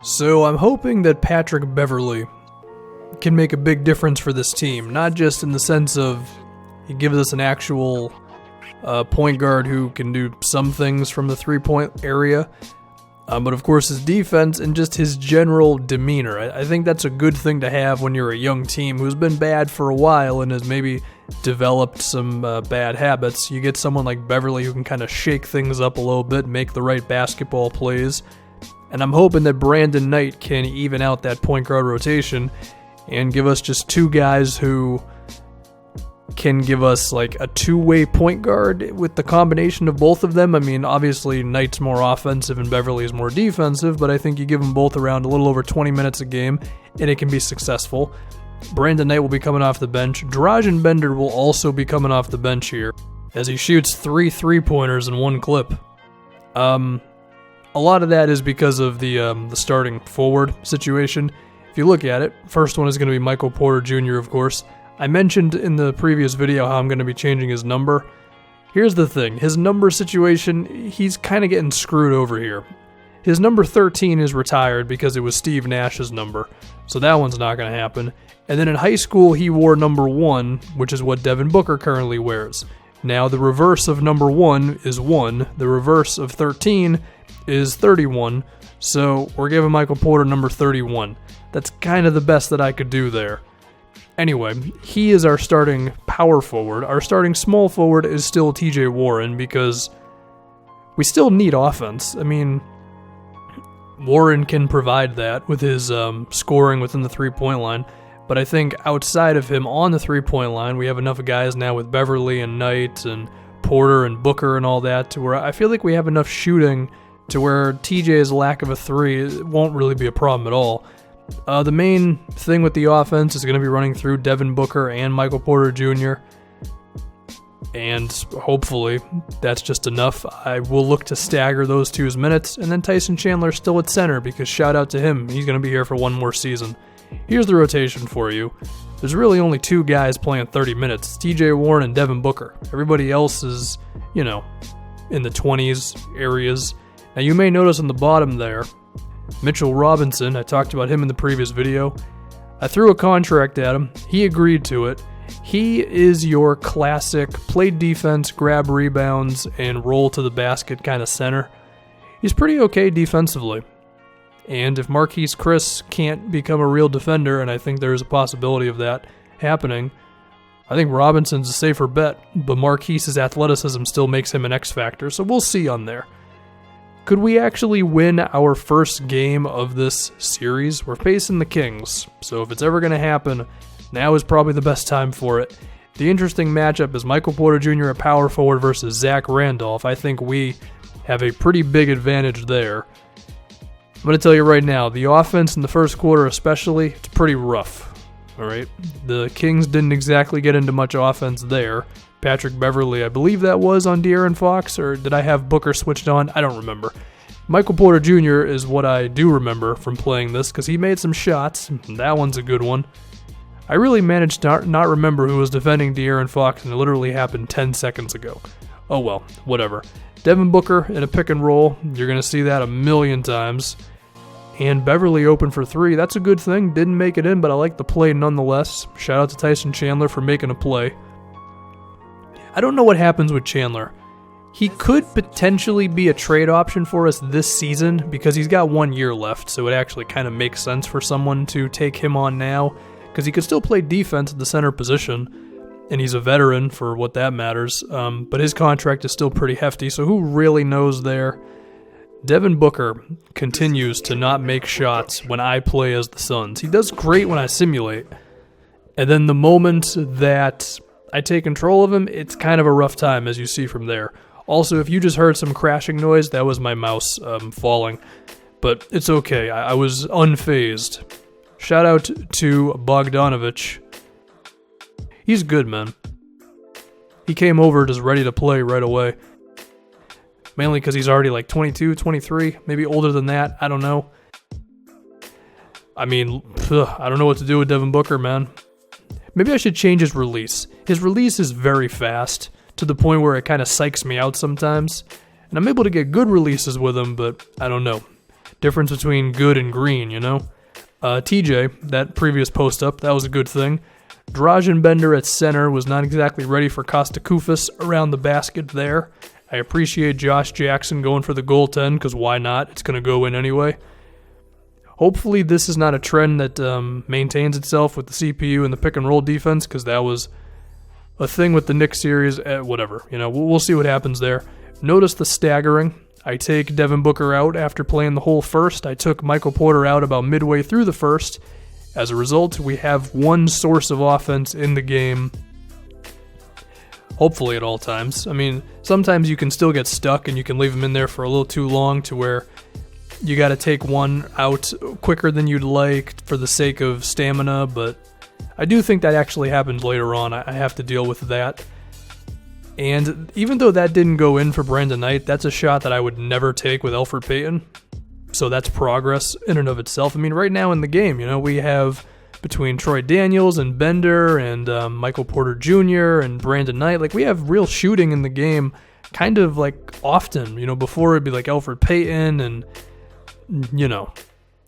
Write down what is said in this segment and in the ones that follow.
So I'm hoping that Patrick Beverley can make a big difference for this team, not just in the sense of he gives us an actual point guard who can do some things from the three-point area, but of course his defense and just his general demeanor. I think that's a good thing to have when you're a young team who's been bad for a while and has maybe developed some bad habits. You get someone like Beverley who can kind of shake things up a little bit, make the right basketball plays, and I'm hoping that Brandon Knight can even out that point guard rotation and give us just two guys who can give us like a two-way point guard with the combination of both of them. I mean, obviously Knight's more offensive and Beverley's more defensive, but I think you give them both around a little over 20 minutes a game and it can be successful. Brandon Knight will be coming off the bench. Dragan Bender will also be coming off the bench here as he shoots 3 3-pointers in one clip. A lot of that is because of the starting forward situation. If you look at it, first one is going to be Michael Porter Jr., of course. I mentioned in the previous video how I'm going to be changing his number. Here's the thing. His number situation, he's kind of getting screwed over here. His number 13 is retired because it was Steve Nash's number, so that one's not going to happen. And then in high school, he wore number 1, which is what Devin Booker currently wears. Now, the reverse of number 1 is 1. The reverse of 13 is 31. So we're giving Michael Porter number 31. That's kind of the best that I could do there. Anyway, he is our starting power forward. Our starting small forward is still TJ Warren because we still need offense. I mean, Warren can provide that with his scoring within the three-point line. But I think outside of him on the three-point line, we have enough guys now with Beverley and Knight and Porter and Booker and all that to where I feel like we have enough shooting to where TJ's lack of a three won't really be a problem at all. The main thing with the offense is going to be running through Devin Booker and Michael Porter Jr. And hopefully that's just enough. I will look to stagger those two's minutes. And then Tyson Chandler still at center because shout out to him. He's going to be here for one more season. Here's the rotation for you. There's really only two guys playing 30 minutes. TJ Warren and Devin Booker. Everybody else is, in the 20s areas. Now you may notice on the bottom there, Mitchell Robinson, I talked about him in the previous video. I threw a contract at him. He agreed to it. He is your classic play defense, grab rebounds, and roll to the basket kind of center. He's pretty okay defensively. And if Marquise Chris can't become a real defender, and I think there is a possibility of that happening, I think Robinson's a safer bet, but Marquise's athleticism still makes him an X factor, so we'll see on there. Could we actually win our first game of this series? We're facing the Kings, so if it's ever going to happen, now is probably the best time for it. The interesting matchup is Michael Porter Jr. at power forward versus Zach Randolph. I think we have a pretty big advantage there. I'm going to tell you right now, the offense in the first quarter especially, it's pretty rough. All right, the Kings didn't exactly get into much offense there. Patrick Beverley, I believe that was on De'Aaron Fox, or did I have Booker switched on? I don't remember. Michael Porter Jr. is what I do remember from playing this because he made some shots. That one's a good one. I really managed to not remember who was defending De'Aaron Fox, and it literally happened 10 seconds ago. Oh well, whatever. Devin Booker in a pick and roll, you're going to see that a million times. And Beverley open for 3, that's a good thing. Didn't make it in, but I like the play nonetheless. Shout out to Tyson Chandler for making a play. I don't know what happens with Chandler. He could potentially be a trade option for us this season because he's got 1 year left, so it actually kind of makes sense for someone to take him on now because he could still play defense at the center position, and he's a veteran for what that matters, but his contract is still pretty hefty, so who really knows there? Devin Booker continues to not make shots when I play as the Suns. He does great when I simulate, and then the moment that I take control of him, it's kind of a rough time, as you see from there. Also, if you just heard some crashing noise, that was my mouse falling. But it's okay, I was unfazed. Shout out to Bogdanovich. He's good, man. He came over just ready to play right away. Mainly because he's already like 22, 23, maybe older than that, I don't know. I mean, I don't know what to do with Devin Booker, man. Maybe I should change his release. His release is very fast, to the point where it kind of psychs me out sometimes. And I'm able to get good releases with him, but I don't know. Difference between good and green, you know? TJ, that previous post-up, that was a good thing. Dražen Bender at center was not exactly ready for Kostakufis around the basket there. I appreciate Josh Jackson going for the goaltend, because why not? It's going to go in anyway. Hopefully this is not a trend that maintains itself with the CPU and the pick-and-roll defense, because that was a thing with the Knicks series. Whatever. We'll see what happens there. Notice the staggering. I take Devin Booker out after playing the whole first. I took Michael Porter out about midway through the first. As a result, we have one source of offense in the game, hopefully at all times. I mean, sometimes you can still get stuck and you can leave them in there for a little too long to where you got to take one out quicker than you'd like for the sake of stamina, but I do think that actually happens later on. I have to deal with that. And even though that didn't go in for Brandon Knight, that's a shot that I would never take with Elfrid Payton. So that's progress in and of itself. I mean, right now in the game, we have between Troy Daniels and Bender and Michael Porter Jr. and Brandon Knight, like we have real shooting in the game kind of like often. Before it'd be like Elfrid Payton and,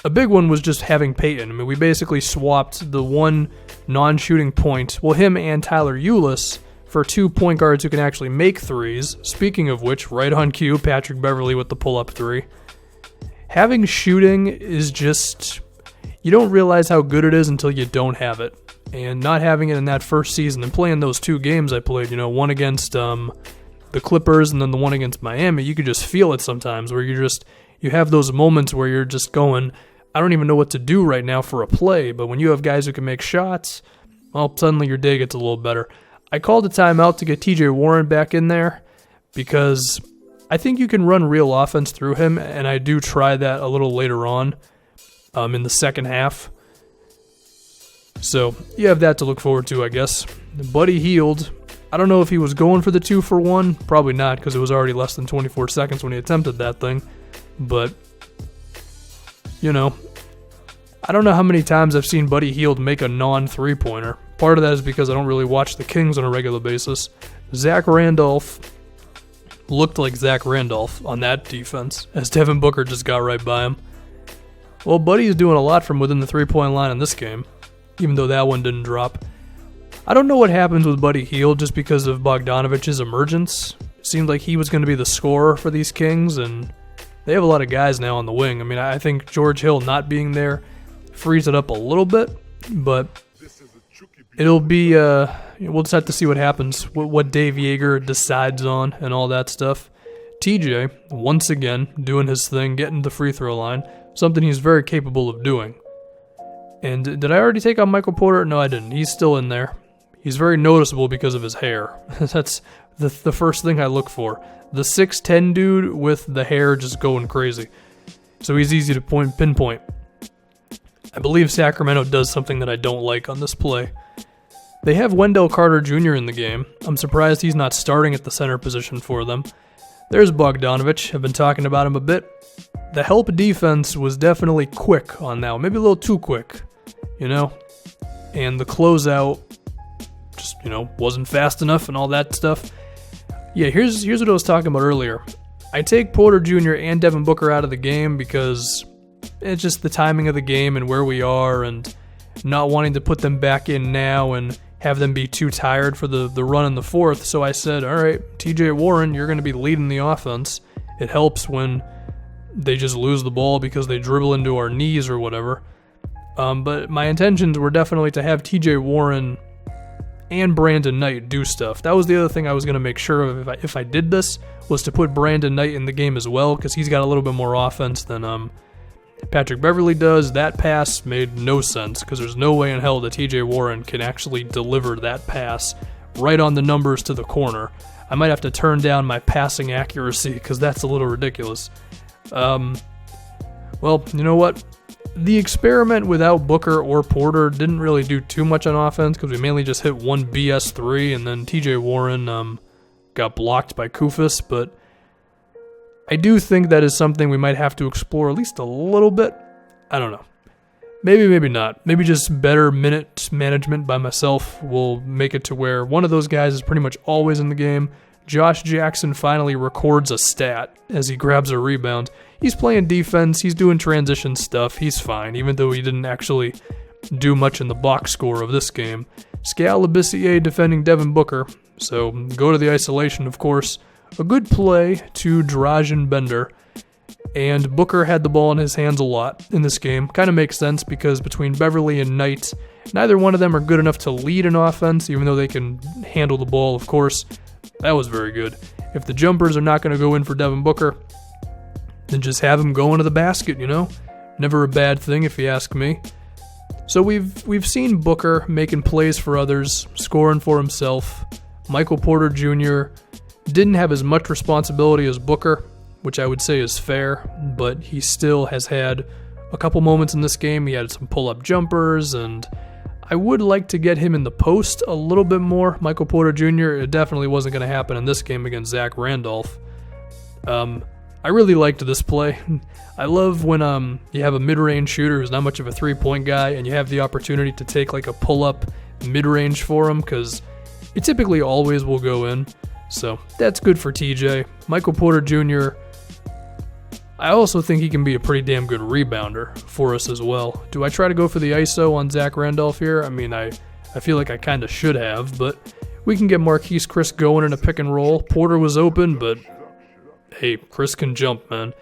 a big one was just having Payton. I mean, we basically swapped the one non-shooting point, well, him and Tyler Ulis, for 2 point guards who can actually make threes. Speaking of which, right on cue, Patrick Beverley with the pull-up three. Having shooting is just, you don't realize how good it is until you don't have it. And not having it in that first season and playing those 2 games I played, one against the Clippers and then the one against Miami, you could just feel it sometimes where you have those moments where you're just going, I don't even know what to do right now for a play. But when you have guys who can make shots, well, suddenly your day gets a little better. I called a timeout to get TJ Warren back in there because I think you can run real offense through him, and I do try that a little later on in the second half. So you have that to look forward to, I guess. Buddy Hield, I don't know if he was going for the 2-for-1. Probably not, because it was already less than 24 seconds when he attempted that thing. But, I don't know how many times I've seen Buddy Hield make a non-3-pointer. Part of that is because I don't really watch the Kings on a regular basis. Zach Randolph looked like Zach Randolph on that defense, as Devin Booker just got right by him. Well, Buddy's doing a lot from within the 3-point line in this game, even though that one didn't drop. I don't know what happens with Buddy Hield just because of Bogdanovich's emergence. It seemed like he was going to be the scorer for these Kings, and they have a lot of guys now on the wing. I mean, I think George Hill not being there frees it up a little bit, but it'll be, we'll just have to see what happens, what Dave Yeager decides on and all that stuff. TJ, once again, doing his thing, getting the free throw line, something he's very capable of doing. And did I already take on Michael Porter? No, I didn't. He's still in there. He's very noticeable because of his hair. That's the first thing I look for. The 6'10 dude with the hair just going crazy. So he's easy to pinpoint. I believe Sacramento does something that I don't like on this play. They have Wendell Carter Jr. in the game. I'm surprised he's not starting at the center position for them. There's Bogdanovic. I've been talking about him a bit. The help defense was definitely quick on that one. Maybe a little too quick, And the closeout just, wasn't fast enough and all that stuff. Yeah, here's what I was talking about earlier. I take Porter Jr. and Devin Booker out of the game because it's just the timing of the game and where we are and not wanting to put them back in now and have them be too tired for the run in the fourth. So I said, all right, TJ Warren, you're going to be leading the offense. It helps when they just lose the ball because they dribble into our knees or whatever. But my intentions were definitely to have TJ Warren and Brandon Knight do stuff. That was the other thing I was going to make sure of if I did this, was to put Brandon Knight in the game as well, because he's got a little bit more offense than Patrick Beverley does. That pass made no sense, because there's no way in hell that TJ Warren can actually deliver that pass right on the numbers to the corner. I might have to turn down my passing accuracy, because that's a little ridiculous. Well, you know what? The experiment without Booker or Porter didn't really do too much on offense because we mainly just hit one BS3 and then TJ Warren got blocked by Kufis, but I do think that is something we might have to explore at least a little bit. I don't know. Maybe, maybe not. Maybe just better minute management by myself will make it to where one of those guys is pretty much always in the game. Josh Jackson finally records a stat as he grabs a rebound. he's playing defense, he's doing transition stuff, he's fine, even though he didn't actually do much in the box score of this game. Skal Labissiere defending Devin Booker, so go to the isolation, of course. A good play to Drazen Bender, and Booker had the ball in his hands a lot in this game. Kind of makes sense because between Beverly and Knight, neither one of them are good enough to lead an offense, even though they can handle the ball, of course. That was very good. If the jumpers are not going to go in for Devin Booker, then just have him go into the basket, you know? Never a bad thing if you ask me. So we've seen Booker making plays for others, scoring for himself. Michael Porter Jr. didn't have as much responsibility as Booker, which I would say is fair, but he still has had a couple moments in this game. He had some pull-up jumpers, and I would like to get him in the post a little bit more. Michael Porter Jr., it definitely wasn't going to happen in this game against Zach Randolph. I really liked this play. I love when you have a mid-range shooter who's not much of a three-point guy, and you have the opportunity to take like a pull-up mid-range for him, because it typically always will go in. So that's good for TJ. Michael Porter Jr., I also think he can be a pretty damn good rebounder for us as well. Do I try to go for the ISO on Zach Randolph here? I mean, I feel like I kind of should have, but we can get Marquise Chris going in a pick and roll. Porter was open, but hey, Chris can jump, man.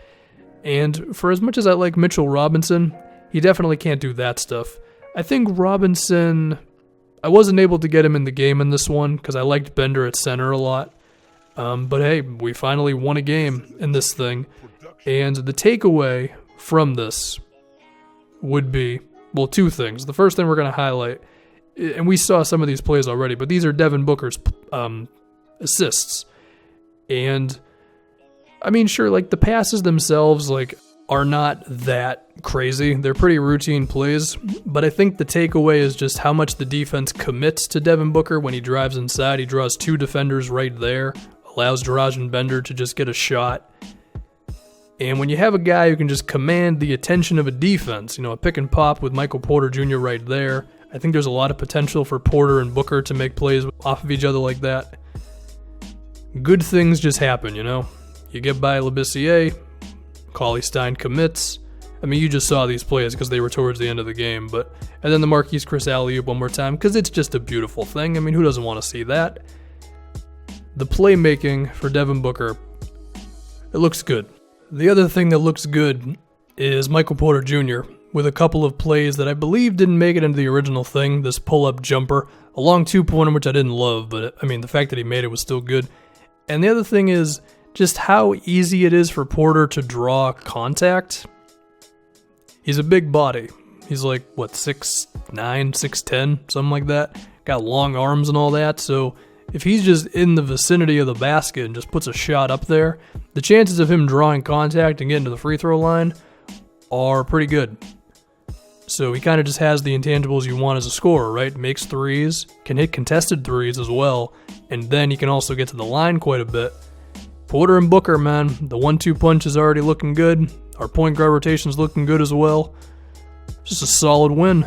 And for as much as I like Mitchell Robinson, he definitely can't do that stuff. I think Robinson, I wasn't able to get him in the game in this one because I liked Bender at center a lot. But hey, we finally won a game in this thing. And the takeaway from this would be, well, two things. The first thing we're going to highlight, and we saw some of these plays already, but these are Devin Booker's assists. And, I mean, sure, like, the passes themselves, like, are not that crazy. They're pretty routine plays, but I think the takeaway is just how much the defense commits to Devin Booker when he drives inside. He draws two defenders right there, allows Drazen Bender to just get a shot. And when you have a guy who can just command the attention of a defense, you know, a pick and pop with Michael Porter Jr. right there, I think there's a lot of potential for Porter and Booker to make plays off of each other like that. Good things just happen, you know. You get by Labissiere, Cauley-Stein commits. I mean, you just saw these plays because they were towards the end of the game, and then the Marquise Chris alley-oop one more time because it's just a beautiful thing. I mean, who doesn't want to see that? The playmaking for Devin Booker, it looks good. The other thing that looks good is Michael Porter Jr. with a couple of plays that I believe didn't make it into the original thing, this pull-up jumper, a long two-pointer, which I didn't love, but I mean, the fact that he made it was still good. And the other thing is just how easy it is for Porter to draw contact. He's a big body. He's like, what, 6'9", 6'10", something like that. Got long arms and all that, so if he's just in the vicinity of the basket and just puts a shot up there, the chances of him drawing contact and getting to the free throw line are pretty good. So he kind of just has the intangibles you want as a scorer, right? Makes threes, can hit contested threes as well, and then he can also get to the line quite a bit. Porter and Booker, man, the 1-2 punch is already looking good. Our point guard rotation's looking good as well. Just a solid win.